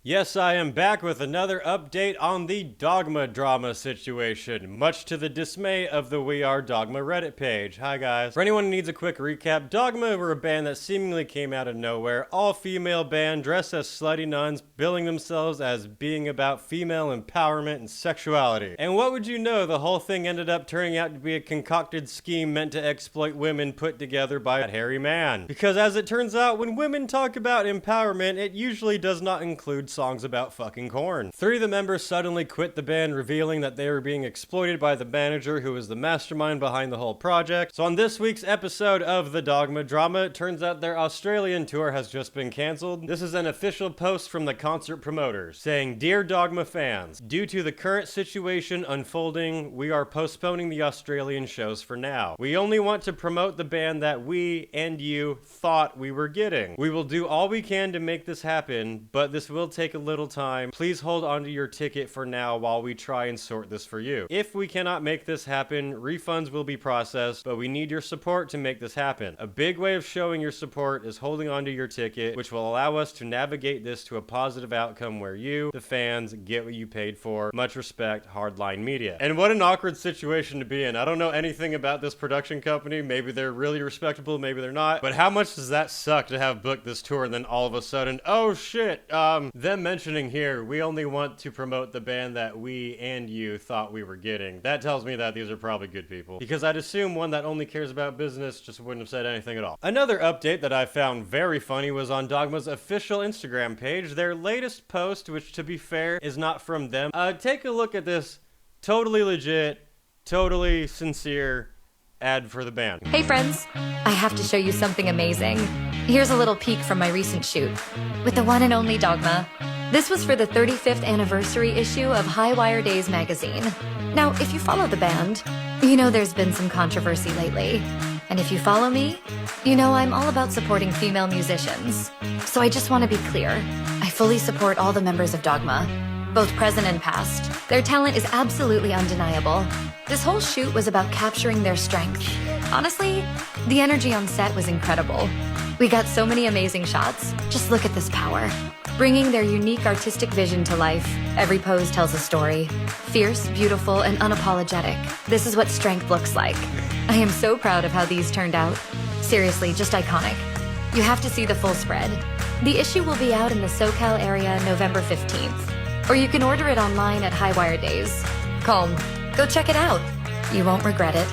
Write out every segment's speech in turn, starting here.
Yes, I am back with another update on the Dogma drama situation, much to the dismay of the We Are Dogma Reddit page. Hi guys. For anyone who needs a quick recap, Dogma were a band that seemingly came out of nowhere, all-female band dressed as slutty nuns, billing themselves as being about female empowerment and sexuality. And what would you know, the whole thing ended up turning out to be a concocted scheme meant to exploit women put together by a hairy man. Because as it turns out, when women talk about empowerment, it usually does not include songs about fucking corn. Three of the members suddenly quit the band, revealing that they were being exploited by the manager who was the mastermind behind the whole project. So on this week's episode of the Dogma drama, it turns out their Australian tour has just been cancelled. This is an official post from the concert promoters saying, "Dear Dogma fans, due to the current situation unfolding, we are postponing the Australian shows for now. We only want to promote the band that we and you thought we were getting. We will do all we can to make this happen, but this will take a little time. Please hold onto your ticket for now while we try and sort this for you. If we cannot make this happen, refunds will be processed, but we need your support to make this happen. A big way of showing your support is holding onto your ticket, which will allow us to navigate this to a positive outcome where you, the fans, get what you paid for. Much respect, Hardline Media." And what an awkward situation to be in. I don't know anything about this production company. Maybe they're really respectable, maybe they're not. But how much does that suck to have booked this tour and then all of a sudden, oh shit, them mentioning here, we only want to promote the band that we and you thought we were getting. That tells me that these are probably good people. Because I'd assume one that only cares about business just wouldn't have said anything at all. Another update that I found very funny was on Dogma's official Instagram page. Their latest post, which to be fair, is not from them. Take a look at this totally legit, totally sincere ad for the band. Hey friends, I have to show you something amazing. Here's a little peek from my recent shoot with the one and only Dogma. This was for the 35th anniversary issue of Highwire Days magazine. Now, if you follow the band, you know there's been some controversy lately. And if you follow me, you know I'm all about supporting female musicians. So I just want to be clear. I fully support all the members of Dogma, both present and past. Their talent is absolutely undeniable. This whole shoot was about capturing their strength. Honestly, the energy on set was incredible. We got so many amazing shots. Just look at this power. Bringing their unique artistic vision to life, every pose tells a story. Fierce, beautiful, and unapologetic. This is what strength looks like. I am so proud of how these turned out. Seriously, just iconic. You have to see the full spread. The issue will be out in the SoCal area November 15th. Or you can order it online at Highwire Days. Calm. Go check it out. You won't regret it.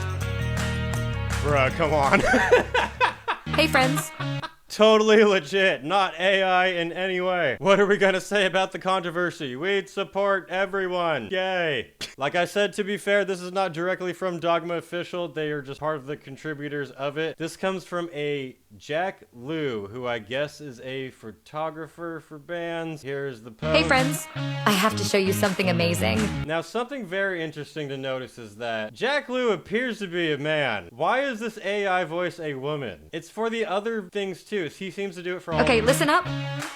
Bruh, come on. Hey friends. Totally legit, not AI in any way. What are we gonna say about the controversy? We'd support everyone. Yay. Like I said, to be fair, this is not directly from Dogma Official. They are just part of the contributors of it. This comes from a Jack Liu, who I guess is a photographer for bands. Here's the post. Hey friends, I have to show you something amazing. Now, something very interesting to notice is that Jack Liu appears to be a man. Why is this AI voice a woman? It's for the other things too. He seems to do it for all. Okay, listen up.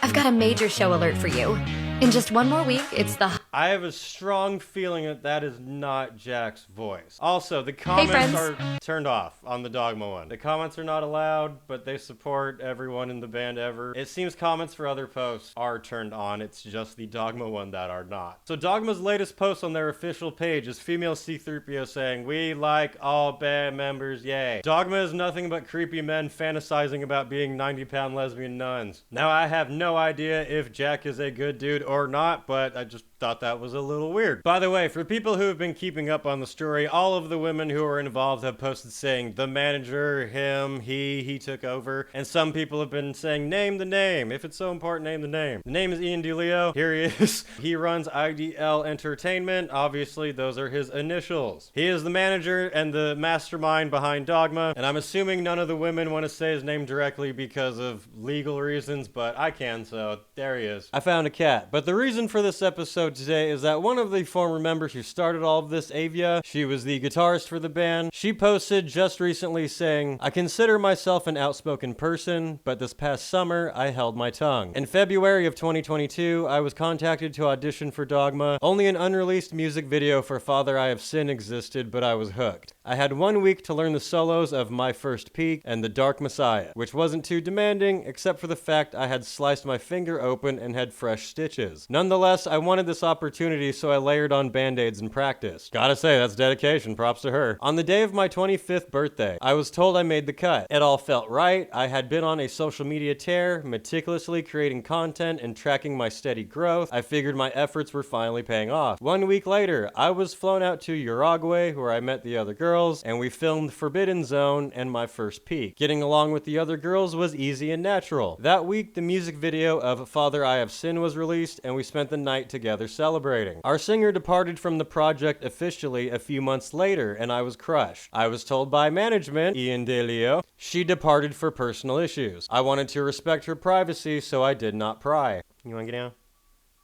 I've got a major show alert for you. In just one more week, it's the... I have a strong feeling that that is not Jack's voice. Also, the comments are turned off on the Dogma one. The comments are not allowed, but they support everyone in the band ever. It seems comments for other posts are turned on. It's just the Dogma one that are not. So Dogma's latest post on their official page is female C-3PO saying, "We like all band members, yay." Dogma is nothing but creepy men fantasizing about being 90-pound lesbian nuns. Now, I have no idea if Jack is a good dude or not, but I just thought that was a little weird. By the way, for people who have been keeping up on the story, all of the women who are involved have posted saying the manager, him, he took over, and some people have been saying name the name. If it's so important, name the name. The name is Ian DeLeo. Here he is. He runs IDL Entertainment. Obviously, those are his initials. He is the manager and the mastermind behind Dogma, and I'm assuming none of the women want to say his name directly because of legal reasons, but I can, so there he is. I found a cat. But the reason for this episode today is that one of the former members who started all of this, Avia, she was the guitarist for the band. She posted just recently saying, "I consider myself an outspoken person, but this past summer, I held my tongue. In February of 2022, I was contacted to audition for Dogma. Only an unreleased music video for Father I Have Sin existed, but I was hooked. I had 1 week to learn the solos of My First Peak and The Dark Messiah, which wasn't too demanding, except for the fact I had sliced my finger open and had fresh stitches. changes. Nonetheless, I wanted this opportunity, so I layered on band-aids and practiced. Gotta say, that's dedication, props to her. On the day of my 25th birthday, I was told I made the cut. It all felt right. I had been on a social media tear, meticulously creating content and tracking my steady growth. I figured my efforts were finally paying off. 1 week later, I was flown out to Uruguay, where I met the other girls, and we filmed Forbidden Zone and my first peak. Getting along with the other girls was easy and natural. That week, the music video of Father I Have Sinned was released, and we spent the night together celebrating. Our singer departed from the project officially a few months later, and I was crushed. I was told by management, Ian DeLeo, she departed for personal issues. I wanted to respect her privacy, so I did not pry. You wanna get down?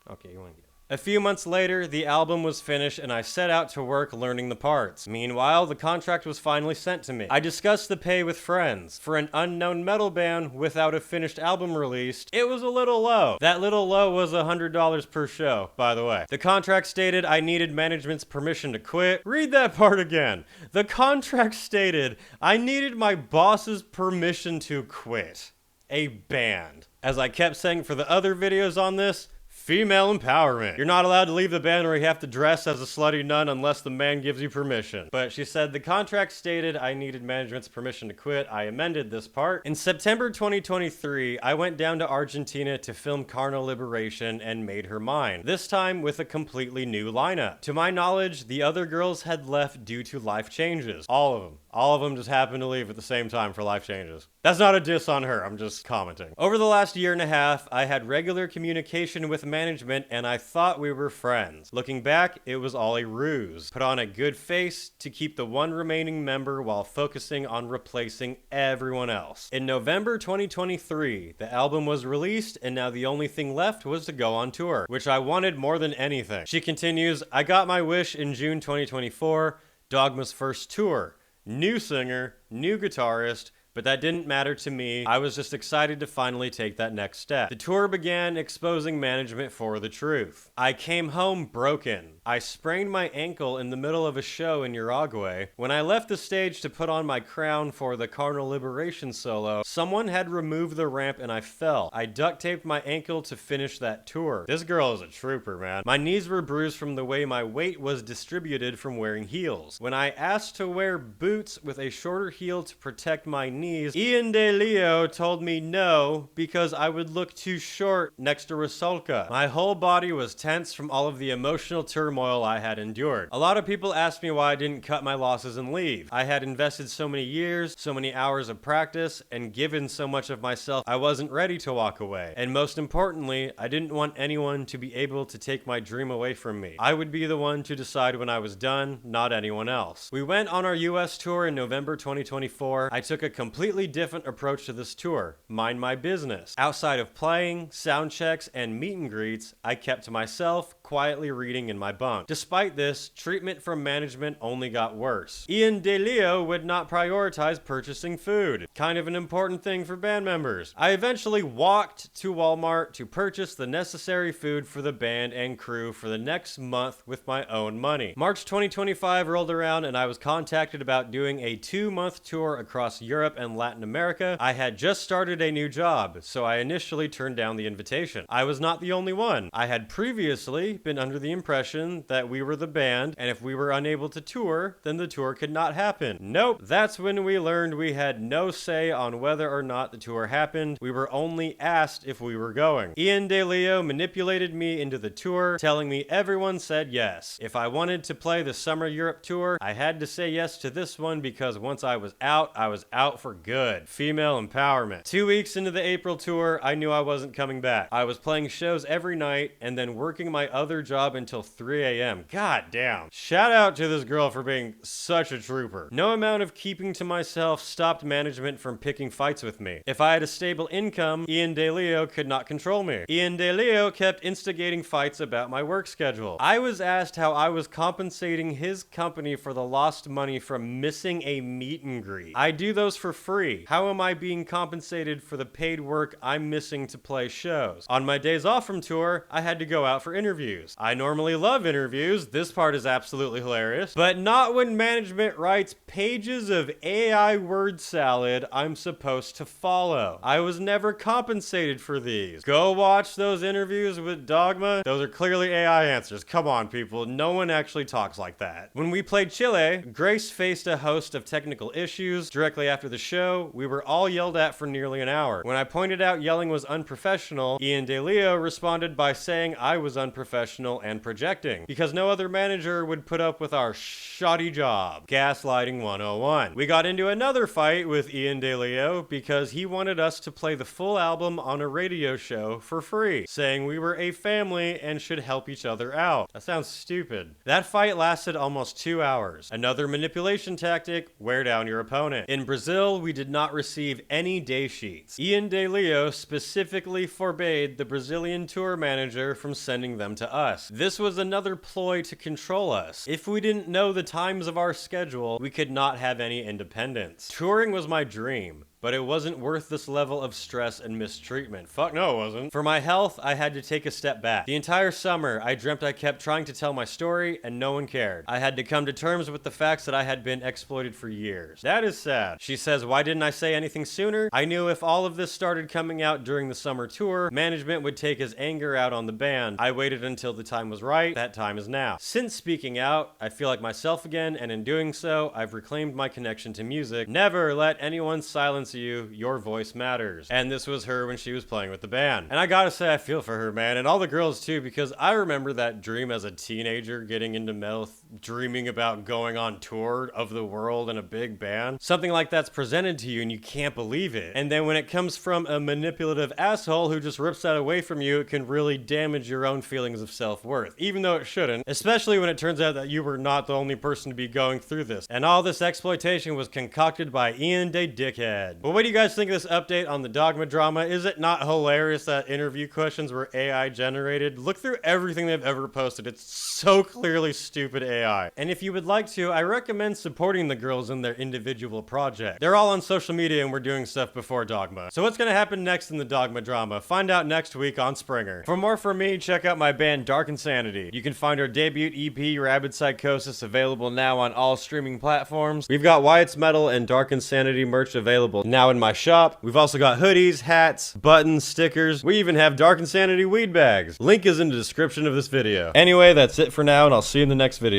Okay, you wanna get down. A few months later, the album was finished and I set out to work learning the parts. Meanwhile, the contract was finally sent to me. I discussed the pay with friends. For an unknown metal band without a finished album released, it was a little low. That little low was $100 per show, by the way. The contract stated I needed management's permission to quit. Read that part again. The contract stated I needed my boss's permission to quit. A band. As I kept saying for the other videos on this, female empowerment. You're not allowed to leave the band or you have to dress as a slutty nun unless the man gives you permission. But she said the contract stated I needed management's permission to quit. I amended this part. In September 2023, I went down to Argentina to film Carnal Liberation and Made Her Mine. This time with a completely new lineup. To my knowledge, the other girls had left due to life changes. All of them. All of them just happened to leave at the same time for life changes. That's not a diss on her, I'm just commenting. Over the last year and a half, I had regular communication with management and I thought we were friends. Looking back, it was all a ruse. Put on a good face to keep the one remaining member while focusing on replacing everyone else. In November 2023, the album was released and now the only thing left was to go on tour, which I wanted more than anything. She continues, I got my wish in June 2024, Dogma's first tour. New singer, new guitarist, but that didn't matter to me. I was just excited to finally take that next step. The tour began exposing management for the truth. I came home broken. I sprained my ankle in the middle of a show in Uruguay. When I left the stage to put on my crown for the Carnal Liberation solo, someone had removed the ramp and I fell. I duct taped my ankle to finish that tour. This girl is a trooper, man. My knees were bruised from the way my weight was distributed from wearing heels. When I asked to wear boots with a shorter heel to protect my knees, Ian DeLeo told me no because I would look too short next to Rusalka. My whole body was tense from all of the emotional turmoil I had endured. A lot of people asked me why I didn't cut my losses and leave. I had invested so many years, so many hours of practice, and given so much of myself, I wasn't ready to walk away. And most importantly, I didn't want anyone to be able to take my dream away from me. I would be the one to decide when I was done, not anyone else. We went on our US tour in November 2024. I took a completely different approach to this tour. Mind my business. Outside of playing, sound checks, and meet and greets, I kept to myself, quietly reading in my bunk. Despite this, treatment from management only got worse. Ian DeLeo would not prioritize purchasing food. Kind of an important thing for band members. I eventually walked to Walmart to purchase the necessary food for the band and crew for the next month with my own money. March 2025 rolled around and I was contacted about doing a 2-month tour across Europe and Latin America. I had just started a new job, so I initially turned down the invitation. I was not the only one. I had previously been under the impression that we were the band, and if we were unable to tour, then the tour could not happen. Nope. That's when we learned we had no say on whether or not the tour happened. We were only asked if we were going. Ian DeLeo manipulated me into the tour, telling me everyone said yes. If I wanted to play the Summer Europe tour, I had to say yes to this one because once I was out for good. Female empowerment. 2 weeks into the April tour, I knew I wasn't coming back. I was playing shows every night and then working my other job until 3 a.m. God damn. Shout out to this girl for being such a trooper. No amount of keeping to myself stopped management from picking fights with me. If I had a stable income, Ian DeLeo could not control me. Ian DeLeo kept instigating fights about my work schedule. I was asked how I was compensating his company for the lost money from missing a meet and greet. I do those for free. How am I being compensated for the paid work I'm missing to play shows? On my days off from tour, I had to go out for interviews. I normally love interviews. This part is absolutely hilarious. But not when management writes pages of AI word salad I'm supposed to follow. I was never compensated for these. Go watch those interviews with Dogma. Those are clearly AI answers. Come on, people. No one actually talks like that. When we played Chile, Grace faced a host of technical issues. Directly after the show, we were all yelled at for nearly an hour. When I pointed out yelling was unprofessional, Ian DeLeo responded by saying I was unprofessional and projecting, because no other manager would put up with our shoddy job. Gaslighting 101. We got into another fight with Ian DeLeo because he wanted us to play the full album on a radio show for free, saying we were a family and should help each other out. That sounds stupid. That fight lasted almost 2 hours. Another manipulation tactic: wear down your opponent. In Brazil, we did not receive any day sheets. Ian DeLeo specifically forbade the Brazilian tour manager from sending them to us. This was another ploy to control us. If we didn't know the times of our schedule, we could not have any independence. Touring was my dream, but it wasn't worth this level of stress and mistreatment. Fuck no, it wasn't. For my health, I had to take a step back. The entire summer, I dreamt I kept trying to tell my story and no one cared. I had to come to terms with the facts that I had been exploited for years. That is sad. She says, why didn't I say anything sooner? I knew if all of this started coming out during the summer tour, management would take his anger out on the band. I waited until the time was right. That time is now. Since speaking out, I feel like myself again, and in doing so, I've reclaimed my connection to music. Never let anyone silence you. Your voice matters. And this was her when she was playing with the band. And I gotta say, I feel for her, man, and all the girls too, because I remember that dream as a teenager, getting into metal, dreaming about going on tour of the world in a big band. Something like that's presented to you and you can't believe it. And then when it comes from a manipulative asshole who just rips that away from you, it can really damage your own feelings of self-worth, even though it shouldn't, especially when it turns out that you were not the only person to be going through this. And all this exploitation was concocted by Ian De Dickhead. But what do you guys think of this update on the Dogma drama? Is it not hilarious that interview questions were AI generated? Look through everything they've ever posted. It's so clearly stupid AI. And if you would like to, I recommend supporting the girls in their individual project. They're all on social media and we're doing stuff before Dogma. So what's gonna happen next in the Dogma drama? Find out next week on Springer. For more from me, check out my band Dark Insanity. You can find our debut EP, Rabid Psychosis, available now on all streaming platforms. We've got Why It's Metal and Dark Insanity merch available now in my shop. We've also got hoodies, hats, buttons, stickers. We even have Dark Insanity weed bags. Link is in the description of this video. Anyway, that's it for now, and I'll see you in the next video.